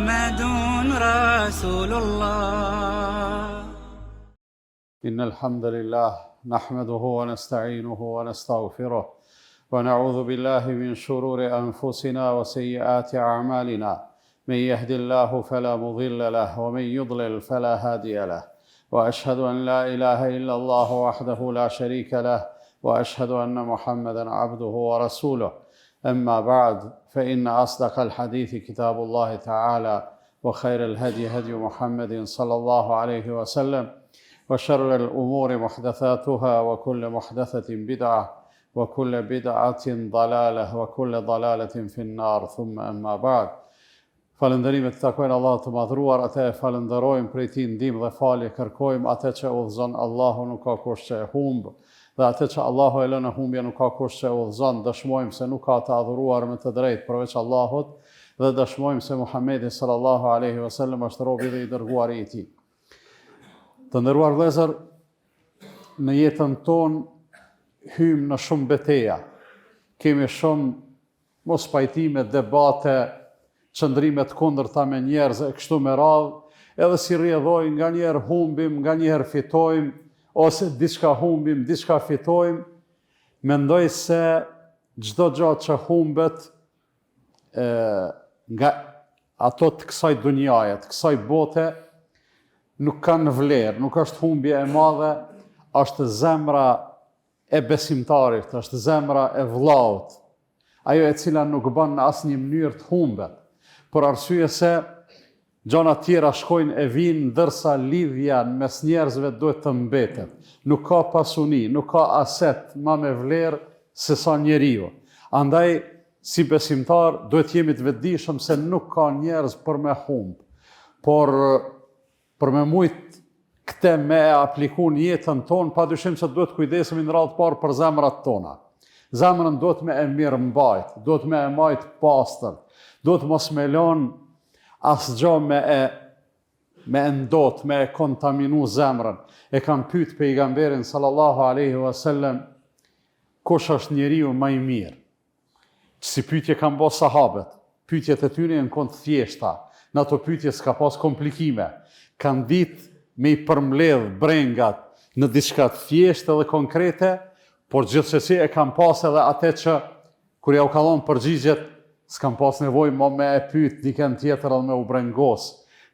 محمد رسول الله. إن الحمد لله نحمده ونستعينه ونستغفره ونعوذ بالله من شرور أنفسنا وسيئات أعمالنا. من يهد الله فلا مضل له ومن يضلل فلا هادي له، وأشهد أن لا إله إلا الله وحده لا شريك له، وأشهد أن محمدا عبده ورسوله. أما بعد، فإن أصدق الحديث كتاب الله تعالى، وخير الهدي هدي محمد صلى الله عليه وسلم، وشر الأمور محدثاتها، وكل محدثة بدعة، وكل بدعة ضلالة، وكل ضلالة في النار. ثم أما بعد. Falënderimet të takojnë Allahut të madhruar, atë e falenderojmë, prej tij ndihmë dhe falje kërkojmë, atë që udhëzon Allahu nuk ka kush që e humb, dhe atë që Allahu e lën në humbje nuk ka kush që e udhëzon. Dëshmojmë se nuk ka të adhuruar me të drejtë përveç Allahut, dhe dëshmojmë se Muhamedi sallallahu alaihi wasallam është robi dhe i dërguari i tij. Të nderuar vëllezër, në jetën tonë hymë në shumë betejë. Kemi shumë mos pajtime, debate, qëndrimet kundërta me njerëz e kështu me radhë, edhe si rrjedhoj, nga njerë humbim, nga njerë fitojmë, ose diçka humbim, diçka fitojmë. Mendoj se çdo gjë që humbet nga ato të kësaj dunjaje, të kësaj bote, nuk kanë vlerë, nuk është humbje e madhe, është zemra e besimtarit, është zemra e vllaut, ajo e cila nuk bën në asnjë mënyrë të humbet, për arsye se gjëra tjera shkojnë e vinë, ndërsa lidhja mes njerëzve duhet të mbetet. Nuk ka pasuni, nuk ka aset ma me vlerë se sa njeriu. Andaj, si besimtar, duhet jemi të vetëdijshëm se nuk ka njerëz për me humb, por për me mujt këte me apliku në jetën tonë, padyshim se duhet kujdesemi në radhë parë për zemrat tona. Zemrën duhet me e mirë mbajt, duhet me e majt pastër, duhet mos me lon asgjë me ndot, me kontaminu zemrën. E kam pyet pejgamberin sallallahu alaihi wasallam, kush është njeriu më i mirë? Si pyetje kanë bërë sahabët. Pyetjet e tyre janë të thjeshta. Në ato pyetje s'ka pas komplikime. Kanë ditë me i përmbledh brengat në diçka të thjeshtë dhe konkrete, por gjithsesi e kanë pas edhe atë që kur ja u ka dhënë përgjigjet, s'kam pas nevojë më me e pyet dikën tjetër edhe me u brengos.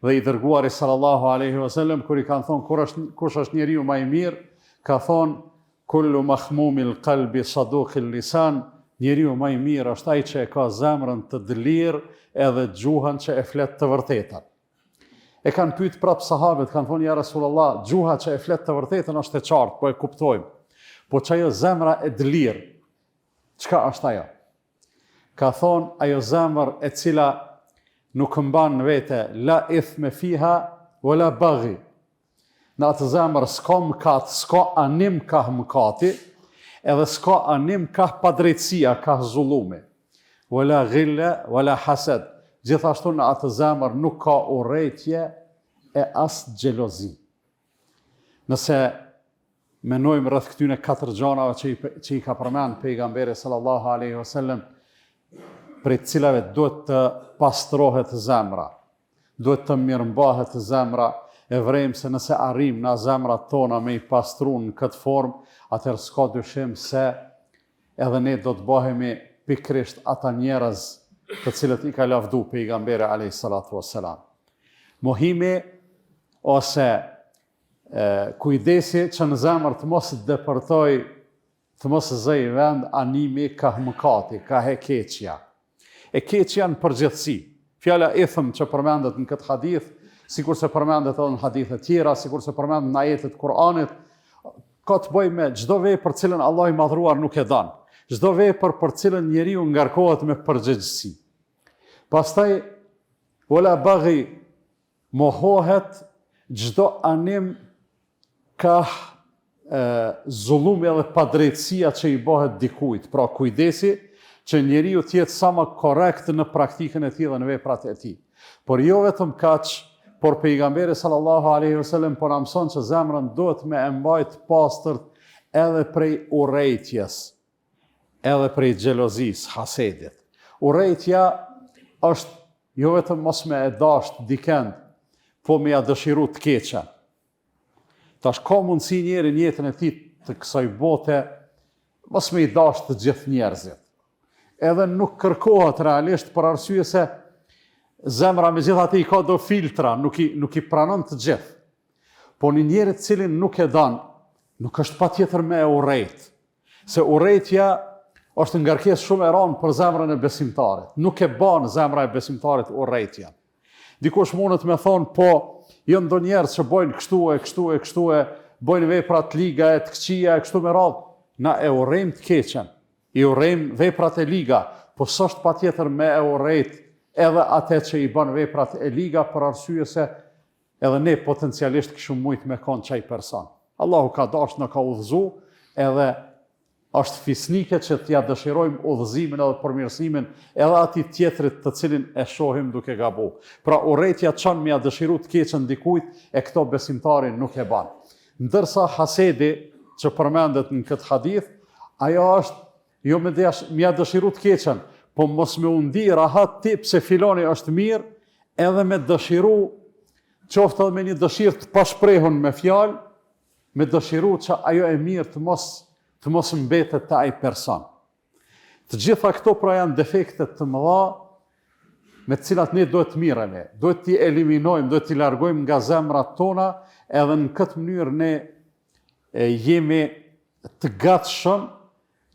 Dhe i dërguari sallallahu alaihi wasallam kur i kanë thonë kush është njeriu më i mirë, ka thonë kullu mahmumil qalbi saduqil lisan, njeriu më i mirë është ai që e ka zemrën të dëlirë edhe gjuhën që e flet të vërtetën. E kanë pyet prap sahabët, kanë thonë ja Rasulullah, gjuha që e flet të vërtetën është e qartë, po e kuptojmë. Po çajo zemra e dëlirë, çka është ajo? Ka thonë ajo zemër e cila nuk mban në vete la ithme fiha wala baghi. Në atë zemër s'ka mëkat, s'ka anim ka mëkati, edhe s'ka anim ka padrejtësia, ka zullumi. Wala ghilla wala hasad. Gjithashtu në atë zemër nuk ka urrejtje e as xhelozi. Nëse menojmë rreth këtyne 4 gjanave që i ka përmend pejgamberi sallallahu alaihi wasallam, për cilave duhet të pastrohet zemra, duhet të mirëmbahet zemra, e vrejmë se nëse arrim në zemrat tona me i pastru në këtë formë, atëherë s'ka dyshim se edhe ne do të bëhemi pikrisht ata njerëz të cilët i ka lavdu pejgamberi alayhi salatu wassalam. Mohimi ose kujdesi që në zemër të mos depërtoj, të mos zëj vend animi ka mëkati, ka hekeqja. E keqja në përgjithësi. Fjala ithm që përmendet në këtë hadith, sikur se përmendet edhe në hadithe tjera, sikur se përmendet në ajetet e Kur'anit, ka të bëjë me çdo vepër për cilën Allah i madhruar nuk e don. Çdo vepër për cilën njeriu ngarkohet me përgjegjësi. Pastaj wala baghi, mohohet çdo anim ka zullumi edhe padrejtësia që i bëhet dikujt. Pra kujdesi që njeriu të jetë sa më korrekt në praktikën e tij dhe në veprat e tij. Por jo vetëm kaq, por pejgamberi sallallahu alaihi wasallam po na mëson që zemrën duhet me e mbajt pastërt edhe prej urrejtjes, edhe prej xhelozisë, hasedit. Urrejtja është jo vetëm mos me e dasht dikend, po me ja dëshiru të keqen. Tash ka mundësi njeri në jetën e tij të kësaj bote, mos me i dasht të gjithë njerëzit. Edhe nuk kërkohet realisht për arsye se zemra me gjithë atë i ka do filtra, nuk i pranon të gjithë. Po një njeri të cilin nuk e dan, nuk është patjetër me e urrejt. Se urrejtja është ngarkesë shumë e rëndë për zemrën e besimtarit. Nuk e ban zemra e besimtarit urrejtjen. Dikush mundet me thonë, po, jo ndo njerëz që bojnë kështu e, bojnë vepra të liga e të këqija e kështu me radhë. Na e urrejmë të keqen, i urrejmë veprat e liga, po s'është patjetër me e urrejt edhe atë që i bën veprat e liga për arsye se edhe ne potencialisht kishim mujt me kon çaj person. Allahu ka dashur na ka udhëzu, edhe është fisnike që t'ja dëshirojmë udhëzimin edhe përmirësimin edhe atij tjetrit të cilin e shohim duke gabu. Pra urrejtja çon me ja dëshiru të keqen dikujt e këto besimtarin nuk e ban. Ndërsa hasedi që përmendet në këtë hadith, ajo është jo me ja dëshiru të keqen, po mos me undi rahat ti pse filoni është mirë, edhe me dëshiru, qoftë edhe me një dëshirë të pashprehun me fjalë, me dëshiru që ajo e mirë të mos mbetet të ai person. Të gjitha këto pra janë defektet të mëdha me të cilat ne duhet të miremi, duhet t'i eliminojmë, duhet t'i largojmë nga zemrat tona, edhe në këtë mënyrë ne jemi të gatshëm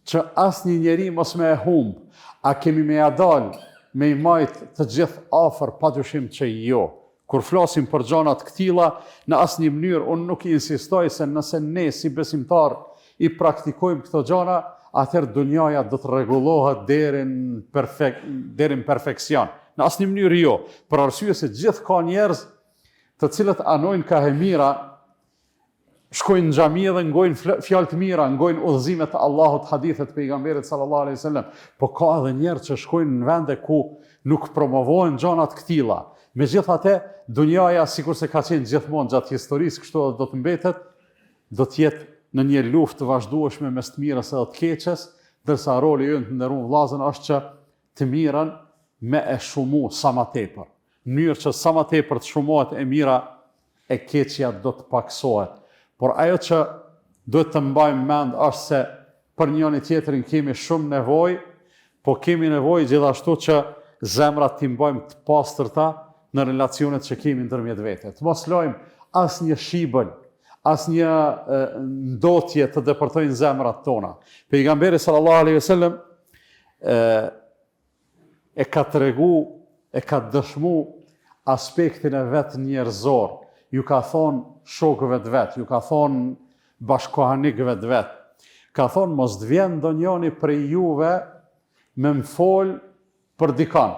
që asnjë njeri mos me e humb. A kemi me ja dal me i majt të gjithë afër, padyshim që jo. Kur flasim për gjëra të këtilla, në asnjë mënyrë unë nuk insistoj se nëse ne si besimtar i praktikojmë këto gjëra, atëherë dunjaja do të rregullohet deri në perfeksion. Në asnjë mënyrë jo, për arsye se gjithë ka njerëz të cilët anojnë ka e mira, shkojnë në xhami dhe ngojnë fjalë të mira, ngojnë udhëzimet të Allahut, hadithet të pejgamberit sallallahu alaihi wasallam, po ka edhe njerëz që shkojnë në vende ku nuk promovohen gjëra të këtilla. Megjithatë, dunjaja sikur se ka qenë gjithmonë gjatë historisë, kështu do të mbetet, do të jetë në një luftë të vazhdueshme mes të mirës edhe të keqes, ndërsa roli ynë të nderuar vëllezër është që të mirën me e shumu sa më tepër. Në mënyrë që sa më tepër të shumohet e mira, e keqja do të paksohet. Por ajo që duhet të mbajmë mend është se për njëri tjetrin kemi shumë nevojë, po kemi nevojë gjithashtu që zemrat t'i mbajmë të pastërta në relacionet që kemi ndërmjet vete. Të mos lojmë asnjë shibël, asnjë ndotje të depërtojnë zemrat tona. Pejgamberi sallallahu alaihi wasallam e ka tregu, e ka dëshmu aspektin e vet njerëzor. Ju ka thonë shokëve të vet, ju ka thonë bashkohanikëve të vet. Ka thonë mos të vjen ndonjëri prej juve me më fol për dikan.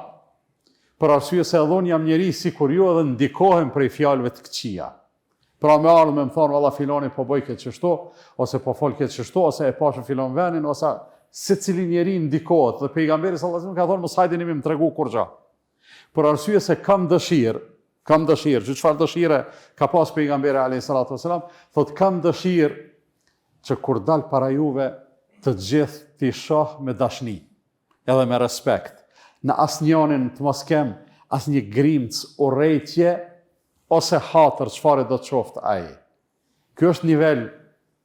Për arsye se edhe unë jam njeri sikur ju edhe ndikohem prej fjalëve të këqija. Pra me ardhë me më thonë valla filoni po bëj këtë çështo, ose po fol këtë çështo, ose e pashë filon venin, ose secili njeri ndikohet. Dhe pejgamberi sallallahu alajhi wasallam ka thonë mos hajdeni më tregu kur gjë. Për arsye se kam dëshirë, që çfarë dëshire ka pas pejgamberi alayhi salatu wasalam, thot kam dëshirë që kur dal para juve të gjithë t'i shoh me dashni, edhe me respekt. Në asnjënin të mos kem asnjë grimc, urrejtje ose hatër çfarë do të qoftë ai. Ky është nivel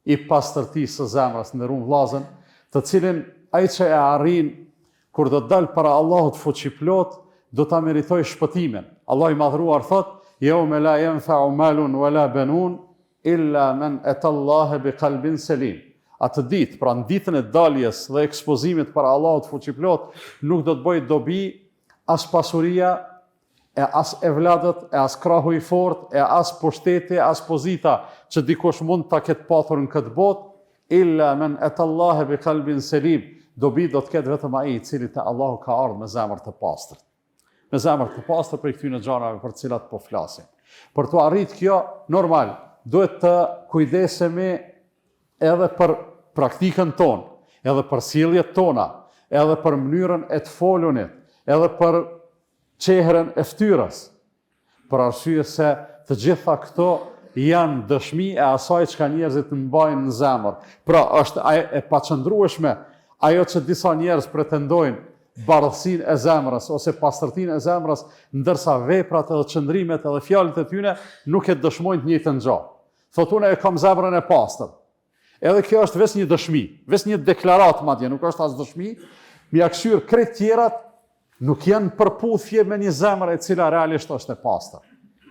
i pastërtisë së zemrës, nderuar vëllezër, të cilin ai që e arrin kur do të dal para Allahut fuqiplot, do ta meritoj shpëtimin. Allah i madhruar thot, yawma la yanfa'u malun wala banun illa man ata Allah bi qalbin salim. Atë ditë, pra në ditën e daljes dhe ekspozimit para Allahut fuqiplot, nuk do të bëjë dobi as pasuria, e as evladët, e as krahu i fortë, e as pushteti, as pozita që dikush mund ta ketë patur në këtë botë, illa man ata Allah bi qalbin salim. Dobi do të ketë vetëm ai i cili te Allahu ka ardhur me zemër të pastër. Me zemër të pastër për këtyre gjërave për të cilat po flasim. Për të arritur kjo, normal, duhet të kujdesemi edhe për praktikën tonë, edhe për sjelljet tona, edhe për mënyrën e të folunit, edhe për çehrën e fytyrës. Për arsye se të gjitha këto janë dëshmi e asaj çka njerëzit mbajnë në zemër. Pra është e paqëndrueshme ajo që disa njerëz pretendojnë bardhësinë e zemrës ose pastërtinë e zemrës, ndërsa veprat edhe çndrimet edhe fjalët e tyre nuk e dëshmojnë të njëjtën gjë. Thotë unë e kam zemrën e pastër. Edhe kjo është vetëm një dëshmi, vetëm një deklaratë madje, nuk është as dëshmi, mi aksyr krejt tjerat nuk janë përputhje me një zemër e cila realisht është e pastër.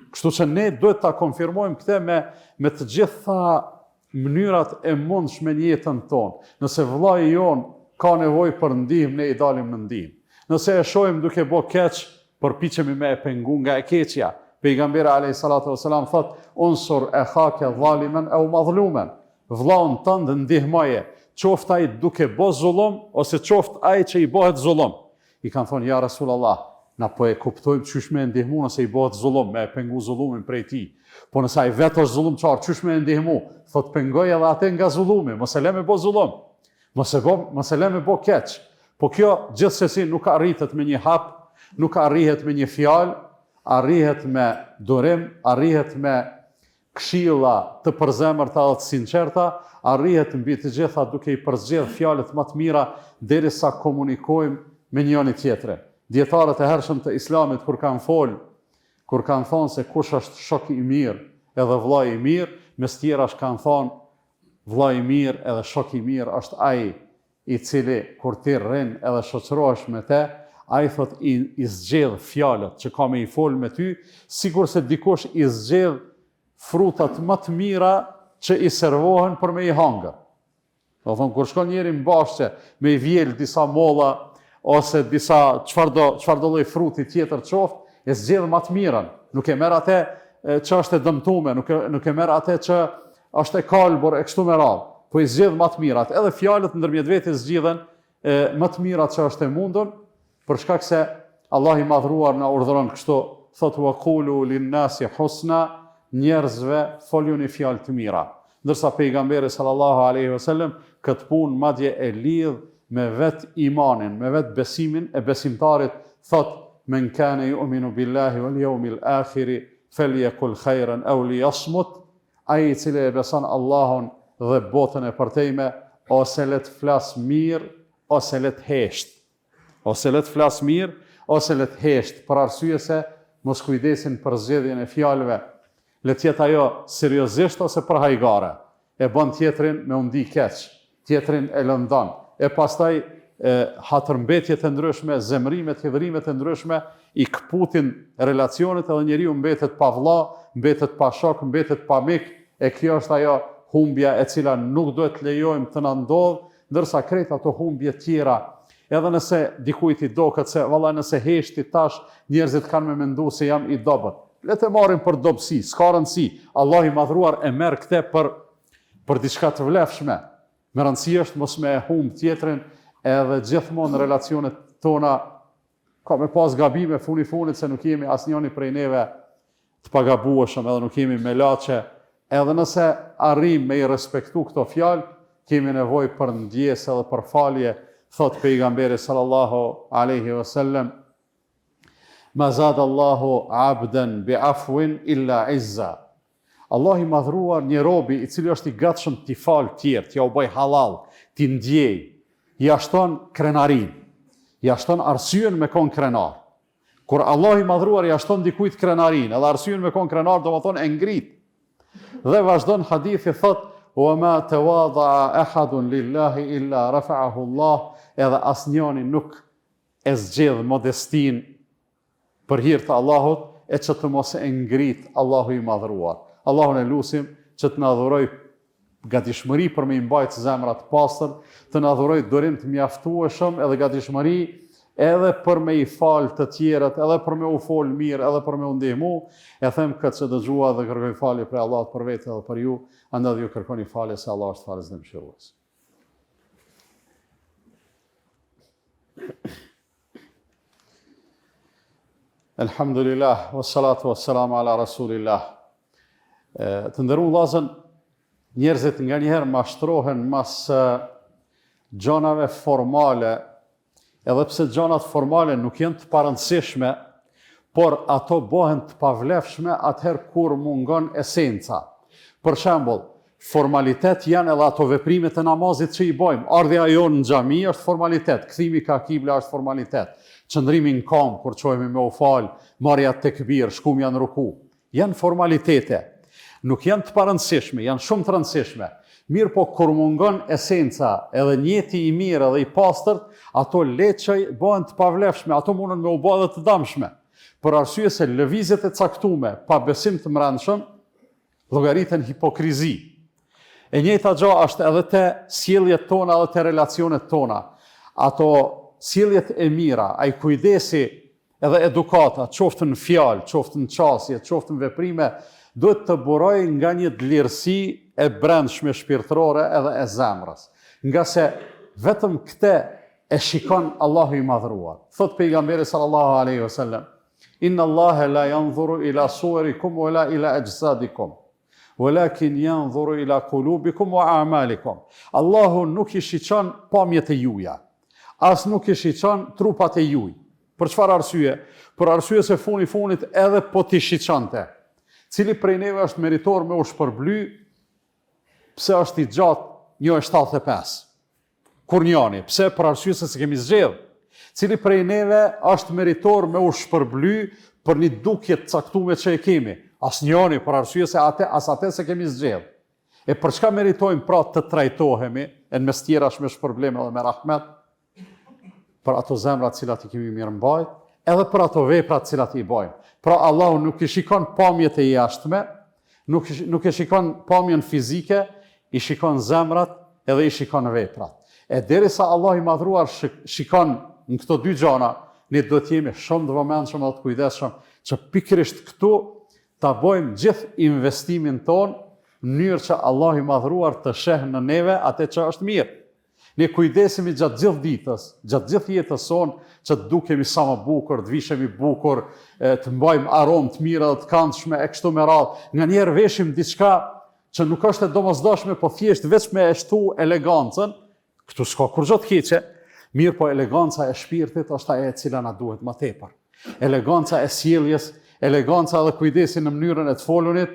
Kështu që ne duhet ta konfirmojmë këtë me të gjitha mënyrat e mundshme në jetën tonë. Nëse vllai jon ka nevojë për ndihmë, ne i dalim në ndihmë. Nëse e shohim duke bë keq, përpiqemi me e pengu nga e keqja. Pejgamberi alayhi salatu wasalam thotë: "Unsur akhaka zaliman aw madhluman." Vllaun tënd ndihmoje, qoftë ai duke bë zullum ose qoftë ai që i bëhet zullum. I kanë thonë: "Ja Rasulullah, na po e kuptojmë çysh me ndihmu nëse i bëhet zullum, me e pengu zullumin prej tij. Po nëse ai vetë është zullumçar, çysh me ndihmu?" Thot pengoj edhe atë nga zullumi, mos e lë me bë zullum. Mos e lë me bë keq. Po kjo gjithsesi nuk arritet me një hap, nuk arrihet me një fjalë, arrihet me durim, arrihet me këshilla të përzemërta dhe të sinqerta, arrihet mbi të gjitha duke i përzgjedh fjalët më të mira derisa komunikojmë me njëri tjetrin. Dietarët e hershëm të Islamit kur kanë thonë se kush është shok i mirë edhe vllai i mirë, mes tjerash kanë thonë vllai i mirë edhe shok i mirë është ai i cili kur ti rrin edhe shoqërohesh me te, ai thot i zgjedh fjalët që ka me i fol me ty, sikur se dikush i zgjedh frutat më të mira që i servohen për me i hangër. Do thonë kur shkon njëri në bashkë me i vjel disa molla ose disa çfarëdo lloj fruti tjetër qoftë, e zgjedh më të mirën. Nuk e merr atë që është e dëmtuar, nuk e merr atë që është e kalbur e kështu me radhë, po i zgjedh më të mirat. Edhe fjalët ndërmjet vetes zgjidhen më të mirat që është e mundur, për shkak se Allah i madhruar na urdhëron kështu, thotë wa qulu lin-nasi husna, njerëzve foljuni fjalë të mira. Ndërsa pejgamberi sallallahu alaihi wasallam këtë punë madje e lidh me vet imanin, me vet besimin e besimtarit, thotë men kana yu'minu billahi wal yawmil akhir falyakul khairan aw liyasmut, ai i cili e beson Allahun dhe botën e përtejme, ose le të flas mirë ose le të hesht. Ose le të flas mirë ose le të hesht, për arsye se mos kujdesin për zgjedhjen e fjalëve. Le të jetë ajo seriozisht ose për hajgare. E bën tjetrin me u ndi keq, tjetrin e lëndon. E pastaj hatërmbetjet e ndryshme, zemrimet, hidhrimet e ndryshme i kputin relacionet edhe njeriu mbetet pa vëlla, mbetet pa shok, mbetet pa mik, e kjo është ajo humbja e cila nuk duhet të lejojmë të na ndodh, ndërsa krejt ato humbje tjera, edhe nëse dikujt i doket se valla nëse heshti tash njerëzit kanë me mendu se jam i dobët. Le të marrim për dobësi, s'ka rëndësi. Allah i madhruar e merr këtë për diçka të vlefshme. Me rëndësi është mos me e humb tjetrin, edhe gjithmonë në relacionet tona ka me pas gabime funit se nuk jemi asnjëri prej neve të pagabueshëm, edhe nuk jemi me laçe. Edhe nëse arrim me i respektu këto fjalë, kemi nevojë për ndjesë edhe për falje, thot pejgamberi sallallahu alaihi wasallam: ma zada Allahu abdan bi afwin illa izza. Allah i madhruar një robi i cili është i gatshëm t'i falë tjerë, t'ja u bëj halal, t'i ndjej, ja shton krenarin, ja shton arsyen me kon krenar. Kur Allah i madhruar ja shton dikujt krenarin, edhe arsyen me kon krenar, do më thonë e ngrit. Dhe vazhdon hadithi thot: wa ma tawadha ahadun lillahi illa rafa'ahu Allah, edhe asnjëri nuk e zgjedh modestin për hir të Allahut e që të mos e ngrit Allahu i madhruar. Allahun e lusim që të na dhuroj gatishmëri për me i mbajtë zemrat pastër, të na dhuroj durim të mjaftueshëm edhe gatishmëri edhe për me i falë të tjerët, edhe për me u folë mirë, edhe për me u ndihmu. E them këtë që dëgjua dhe kërkoj falje për Allahut për vete edhe për ju, andaj ju kërkoni falje se Allah është falës dhe mëshirues. Elhamdulillah, wassalatu wassalamu ala rasulillah. Të nderuar vëllezër, njerëzit nga njëherë mashtrohen mas gjonave formale, edhe pse gjonat formale nuk janë të parëndësishme, por ato bëhen të pavlefshme atëherë kur mungon esenca. Për shembull, formalitet janë edhe ato veprimet e namazit që i bojmë. Ardhja jonë në xhami është formalitet, kthimi ka kibla është formalitet, qëndrimi në kam kur çohemi me u fal, marrja tekbir, shkumja në ruku, janë formalitete. Nuk janë të parëndësishme, janë shumë të rëndësishme. Mirë po kur mungon esenca, edhe njeti i mirë edhe i pastërt, ato leçaj bëhen të pavlefshme, ato mundën me u bë edhe të dëmshme. Për arsye se lëvizjet e caktume pa besim të mbrëmshëm llogariten hipokrizi. E njëjta gjë është edhe te sjelljet tona edhe te relacionet tona. Ato sjelljet e mira, ai kujdesi edhe edukata, qoftë në fjalë, qoftë në qasje, qoftë në veprime, duhet të burojë nga një lirësi e brendshme shpirtërore edhe e zemrës. Nga se vetëm këtë e shikon Allahu i madhruar. Thot pejgamberi sallallahu alaihi wasallam: Inna Allahe la yanzuru ila suwarikum wala ila ajsadikum, walakin yanzuru ila qulubikum wa a'malikum. Allahu nuk i shiqon pamjet e juja, as nuk i shiqon trupat e juj. Për çfarë arsye? Për arsye se funit edhe po ti shiqonte. Cili prej neve është meritor me u shpërbly, pse është i gjatë 1.75? Kur njani, pse? Për arsye se se kemi zgjedh. Cili prej neve është meritor me u shpërbly për një dukje të caktuar që e kemi? Asnjëri, për arsye se atë se kemi zgjedh. E për çka meritojmë pra të trajtohemi, e në mes tjerash me shpërblem edhe me rahmet? Për ato zemra të cilat i kemi mirëmbajt, edhe për ato vepra të cilat i bojmë. Pra Allahu nuk i shikon pamjet e jashtme, nuk i shikon pamjen fizike, i shikon zemrat edhe i shikon veprat. E derisa Allah i madhruar shikon në këto dy gjana, ne do të jemi shumë të vëmendshëm dhe të kujdesshëm që pikërisht këtu ta bojmë gjithë investimin ton në mënyrë që Allah i madhruar të shehë në neve atë që është mirë. Ne kujdesemi gjatë gjithë ditës, gjatë gjithë jetës sonë, që të dukemi sa më bukur, të vishemi bukur, të mbajmë aromë të mira dhe të këndshme e kështu me radhë. Nganjëherë veshim diçka që nuk është e domosdoshme, po thjesht veç me e shtu elegancën, këtu s'ka kur gjë të keqe, mirë po eleganca e shpirtit është ajo e cila na duhet më tepër. Eleganca e sjelljes, eleganca dhe kujdesi në mënyrën e të folunit,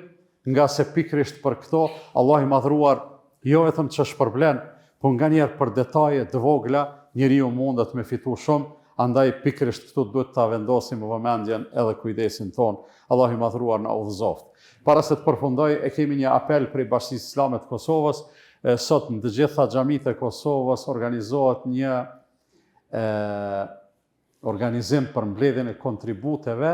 nga se pikërisht për këto Allah i madhruar jo vetëm që shpërblen, po nganjëherë për detaje të vogla njeriu mundet me fitu shumë, andaj pikërisht këtu duhet ta vendosim vëmendjen edhe kujdesin ton. Allah i madhruar na udhëzoft. Para se të përfundoj, e kemi një apel prej Bashkisë Islame të Kosovës. Sot në të gjitha xhamitë e Kosovës organizohet një organizim për mbledhjen e kontributeve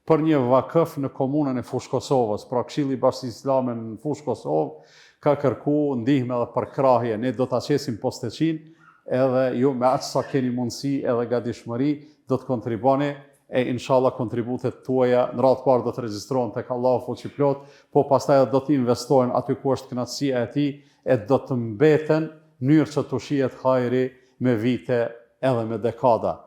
për një vakëf në komunën e Fushë Kosovës. Pra Këshilli i Bashkisë Islame në Fushë Kosovë ka kërku ndihmë edhe për krahje. Ne do ta qesim posteqin, edhe ju me aq sa keni mundësi edhe gatishmëri do të kontriboni, e inshallah kontributet tuaja në radhë parë do të regjistrohen tek Allahu fuqiplot, po pastaj do të investohen aty ku është kënaqësia e tij, e do të mbeten në mënyrë që të shihet hajri me vite edhe me dekada.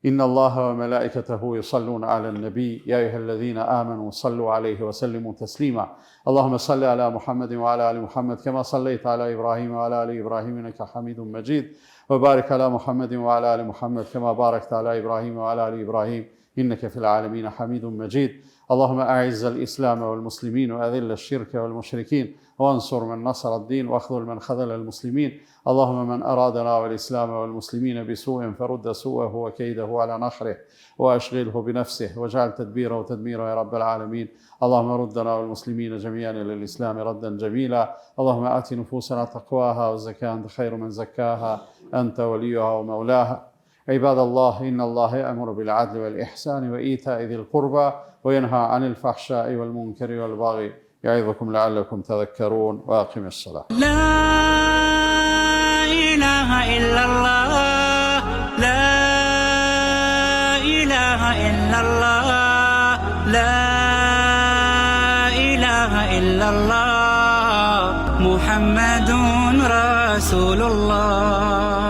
Inna Allaha wa malaikatahu yusalluna ala an-nabi ya ayyuhalladhina amanu sallu alayhi wa sallimu taslima. Allahumma salli ala Muhammadin wa ala ali Muhammad kama sallaita ala Ibrahim wa ala ali Ibrahim innaka Hamidum Majid. Wa barik ala Muhammadin wa ala ali Muhammad kama barakta ala Ibrahim wa ala ali Ibrahim innaka fil alamin Hamidum Majid. اللهم أعز الإسلام والمسلمين وأذل الشرك والمشركين وانصر من نصر الدين واخذل من خذل المسلمين. اللهم من أرادنا والإسلام والمسلمين بسوء فرد سوءه وكيده على نحره وأشغله بنفسه واجعل تدبيره تدميره يا رب العالمين. اللهم ردنا والمسلمين جميعا إلى الإسلام ردا جميلا. اللهم آت نفوسنا تقواها وزكاها أنت خير من زكاها أنت وليها ومولاها. عباد الله إن الله يأمر بالعدل والإحسان وإيتاء ذي القربى وينهى عن الفحشاء والمنكر والبغي يعظكم لعلكم تذكرون وأقم الصلاة. لا إله إلا الله لا إله إلا الله لا إله إلا الله محمد رسول الله.